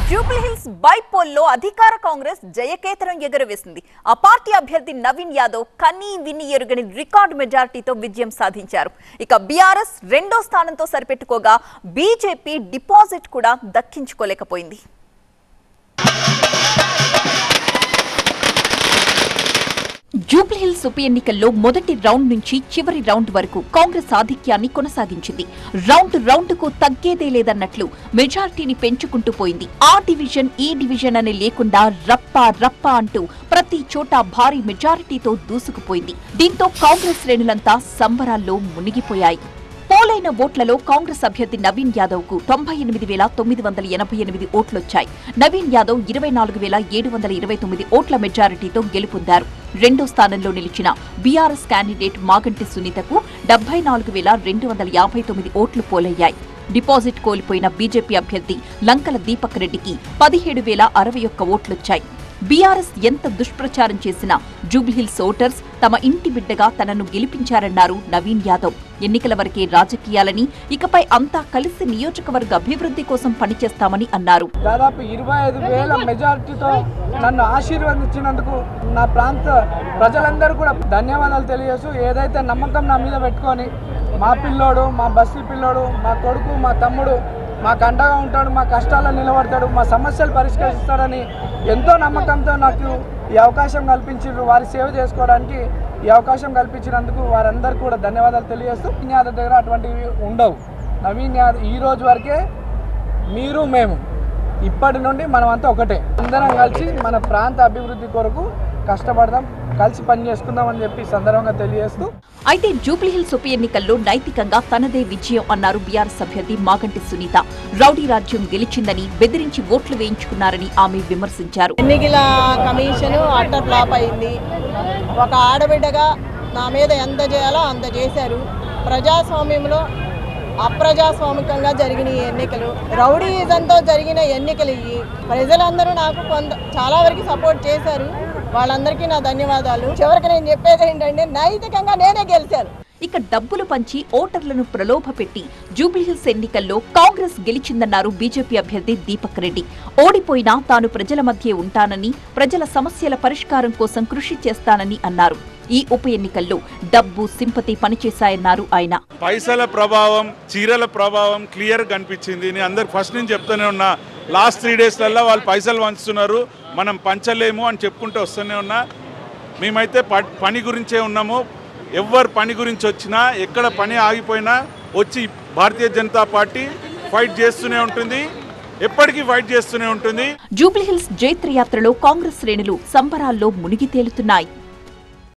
జూబ్లీహిల్స్ బైపోల్లో అధికార కాంగ్రెస్ జయకేతనం ఎగురవేసింది. ఆ పార్టీ అభ్యర్థి నవీన్ యాదవ్ కన్నీ విని ఎరుగని రికార్డు మెజారిటీతో విజయం సాధించారు. ఇక బీఆర్ఎస్ రెండో స్థానంతో సరిపెట్టుకోగా బీజేపీ డిపాజిట్ కూడా దక్కించుకోలేకపోయింది. జూబ్లీహిల్స్ ఉప ఎన్నికల్లో మొదటి రౌండ్ నుంచి చివరి రౌండ్ వరకు కాంగ్రెస్ ఆధిక్యాన్ని కొనసాగించింది. రౌండ్కు తగ్గేదే లేదన్నట్లు మెజార్టీని పెంచుకుంటూ పోయింది. ఆ డివిజన్ ఈ డివిజన్ అని లేకుండా రప్ప అంటూ ప్రతి చోట భారీ మెజారిటీతో దూసుకుపోయింది. దీంతో కాంగ్రెస్ శ్రేణులంతా సంబరాల్లో మునిగిపోయాయి. పోలైన ఓట్లలో కాంగ్రెస్ అభ్యర్థి నవీన్ యాదవ్ కు 98,988 ఓట్లొచ్చాయి. నవీన్ యాదవ్ 24,729 ఓట్ల మెజారిటీతో గెలుపొందారు. రెండో స్థానంలో నిలిచిన బీఆర్ఎస్ క్యాండిడేట్ మాగంటి సునీతకు 74,259 ఓట్లు పోలయ్యాయి. డిపాజిట్ కోల్పోయిన బీజేపీ అభ్యర్థి లంకల దీపక్ రెడ్డికి 17,061 ఓట్లొచ్చాయి. బీఆర్ఎస్ ఎంత దుష్ప్రచారం చేసినా జూబ్లీహిల్స్ ఓటర్స్ తమ ఇంటి బిడ్డగా తనను గెలిపించారన్నారు నవీన్ యాదవ్. ఎన్నికల వరకే రాజకీయాలని, ఇకపై అంతా కలిసి నియోజకవర్గ అభివృద్ధి కోసం పనిచేస్తామని అన్నారు. దాదాపు 25,000 మెజారిటీతో నన్ను ఆశీర్వదించినందుకు నా ప్రాంత ప్రజలందరూ కూడా ధన్యవాదాలు తెలియజేస్తూ, ఏదైతే నమ్మకం నా మీద పెట్టుకొని మా పిల్లోడు, మా బస్తీ పిల్లోడు, మా కొడుకు, మా తమ్ముడు మాకు అండగా ఉంటాడు, మా కష్టాల్లో నిలబడతాడు, మా సమస్యలు పరిష్కరిస్తాడని ఎంతో నమ్మకంతో నాకు ఈ అవకాశం కల్పించారు. వారి సేవ చేసుకోవడానికి ఈ అవకాశం కల్పించినందుకు వారందరికీ కూడా ధన్యవాదాలు తెలియజేస్తూ, నవీన్ యాదవ్ దగ్గర అటువంటివి ఉండవు. నవీన్ యాదవ్ ఈ రోజు వరకే మీరు మేము ఇప్పటి నుండి మనమంతా ఒకటే, అందరం కలిసి మన ప్రాంత అభివృద్ధి కొరకు కష్టపడదాం, కలిసి పని చేసుకుందాం అని చెప్పి సందర్భంగా తెలియజేస్తూ. అయితే జూబ్లీహిల్స్ ఉప ఎన్నికల్లో నైతికంగా తనదే విజయం అన్నారు బీఆర్ఎస్ అభ్యర్థి మాగంటి సునీత. రౌడీ రాజ్యం గెలిచిందని బెదిరించి ఓట్లు వేయించుకున్నారని ఆమె విమర్శించారు. ఎన్నికల కమిషన్ అట్టర్ ఫ్లాప్ అయింది. ఒక ఆడబిడ్డగా నా మీద ఎంత చేయాలో అంత చేశారు. ప్రజాస్వామ్యంలో అప్రజాస్వామికంగా జరిగిన ఈ ఎన్నికలు, రౌడీయిజంతో జరిగిన ఎన్నికలు ఇవి. ప్రజలందరూ నాకు చాలా వరకు సపోర్ట్ చేశారు. వాళ్ళందరికీ నా ధన్యవాదాలు. చివరికి నేను చెప్పేది ఏంటంటే, నైతికంగా నేనే గెలిచాను. ఇక డబ్బులు పంచి ఓటర్లను ప్రలోభపెట్టి జూబ్లీహిల్స్ ఎన్నికల్లో కాంగ్రెస్ గెలిచిందన్నారు బీజేపీ అభ్యర్థి దీపక్ రెడ్డి. ఓడిపోయినా తాను ప్రజల మధ్య ఉంటానని, ప్రజల సమస్యల పరిష్కారం కోసం కృషి చేస్తానని అన్నారు. ఈ ఉప ఎన్నికల్లో డబ్బు, సింపతి పనిచేశాయన్నారు ఆయన. పైసల ప్రభావం, చీరల ప్రభావం క్లియర్ కనిపించింది. నేను అందరు ఫస్ట్ నుంచి చెప్తూనే ఉన్నా, లాస్ట్ 3 డేస్లలో వాళ్ళు పైసలు పంచుతున్నారు, మనం పంచలేము అని చెప్పుకుంటూ వస్తూనే ఉన్నా. మేమైతే పని గురించే ఉన్నాము. ఎవరు పని గురించి వచ్చినా, ఎక్కడ పని ఆగిపోయినా వచ్చి భారతీయ జనతా పార్టీ ఫైట్ చేస్తూనే ఉంటుంది, ఎప్పటికీ ఫైట్ చేస్తూనే ఉంటుంది. జూబ్లీహిల్స్ జైత్రయాత్రలో కాంగ్రెస్ శ్రేణులు సంబరాల్లో మునిగి తేలుతున్నాయి.